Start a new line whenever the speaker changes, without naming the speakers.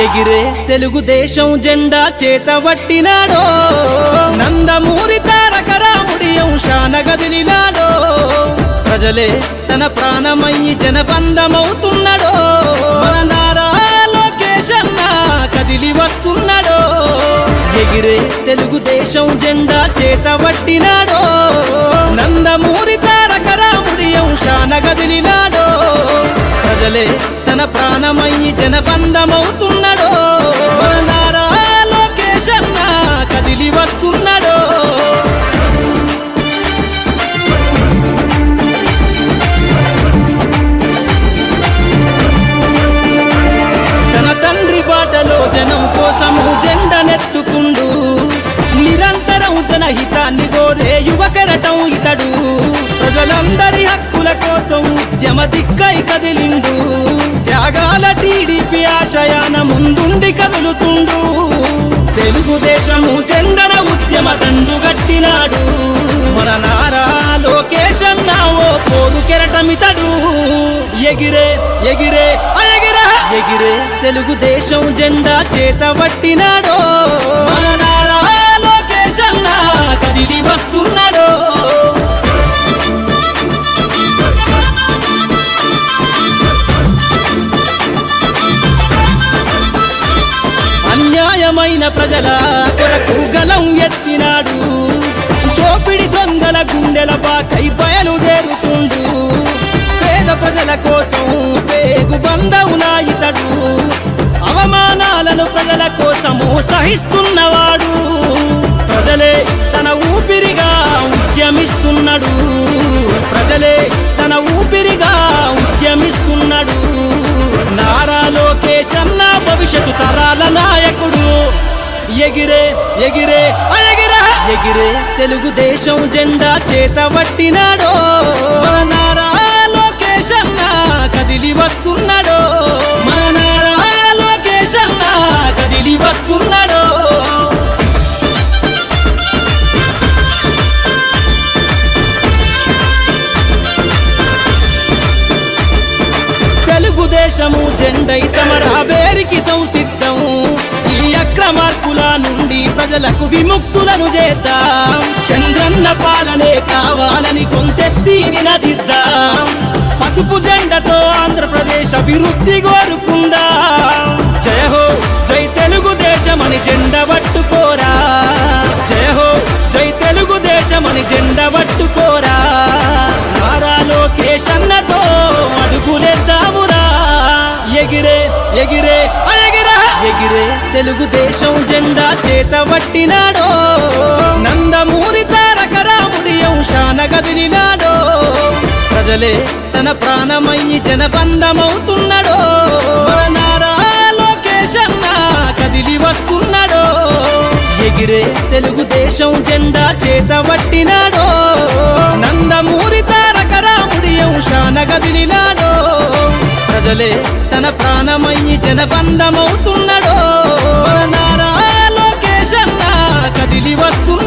ఎగిరే తెలుగుదేశం జెండా చేతబట్టినాడో నందమూరి తారక రాముడి అంశాన గదిలినాడో ప్రజలే తన ప్రాణమయ్యి జనబంధమవుతున్నాడో మన నారా లోకేష్ అన్న కదిలి వస్తున్నాడో ఎగిరే తెలుగుదేశం జెండా చేతబట్టినాడో నందమూరి తారక రాముడి అంశాన గదిలినాడో ప్రజలే తన ప్రాణమయ్యి జనబంధమవుతున్నాడో మన నారా లోకేష్ అన్న కదిలి వస్తున్నాడో తన తండ్రి బాటలో జనం కోసము జెండనెత్తుకుండు నిరంతరం జనహితాన్ని కోరే యువకరటం ఇతడు ప్రజలందరి హక్కుల కోసం ఉద్యమ దిక్కై కదిలిండు త్యాగాల టీడీపీ ఆశయాన ముందుండి కదులుతుండు తెలుగుదేశము జెండన ఉద్యమ దండుగట్టినాడు మన నారా లోకేష్ అన్న ఓ పోరు కెరటమితడు ఎగిరే ఎగిరే ఎగిరే తెలుగుదేశం జెండా చేతబట్టినాడో మన నారా లోకేష్ అన్న కదిలి వస్తున్నాడో అన్యాయమైన ప్రజల కొరకు గలం ఎత్తినాడు దోపిడి దొంగల గుండెల బాకై బయలుదేరుతుండు పేద ప్రజల కోసం పేగు బంధవునా ఇతడు అవమానాలను ప్రజల కోసము సహిస్తున్నవాడు ప్రజలే తన ఊపిరిగా ఉద్యమిస్తున్నాడు ప్రజలే తన ఊపిరిగా ఉద్యమిస్తున్నాడు నారా లోకేష్ అన్న భవిష్యత్తు తరాల నాయకుడు ఎగిరే ఎగిరే ఎగిరే తెలుగుదేశం జెండా చేతబట్టినాడో మన నారా లోకేష్ అన్న కదిలి వస్తున్నాడో మన నారా లోకేష్ అన్న కదిలి వస్తున్నాడో తెలుగుదేశము జెండై సమరాబేరికి సంసిద్ధం ఈ అక్రమార్కుల నుండి ప్రజలకు విముక్తులను చేద్దాం చంద్రన్న పాలనే కావాలని కొంతెత్తి నినదిద్దాం పసుపు జెండతో ఆంధ్రప్రదేశ్ అభివృద్ధి కోరుకుందాం జయ హో జై తెలుగుదేశం అని జెండ పట్టుకోరా జయ హో జై తెలుగుదేశం అని జెండ పట్టుకోరా నారా లోకేష్ అన్నతో అడుగులేద్దామురా ఎగిరే ఎగిరే ఎగిరే తెలుగుదేశం జెండా చేతబట్టినాడో నందమూరి తారక రాముడి అంశాన గదిలినాడో ప్రజలే తన ప్రాణమయ్యి జనబంధమవుతున్నాడో మన నారా లోకేష్ అన్న కదిలి వస్తున్నాడో ఎగిరే తెలుగుదేశం జెండా చేతబట్టినాడో నందమూరి తారక రాముడి అంశాన గదిలినాడో ప్రజలే తన ప్రాణమయ్యి జనబంధమవుతున్నాడో మన నారా లోకేష్ అన్న కదిలి వస్తున్నాడో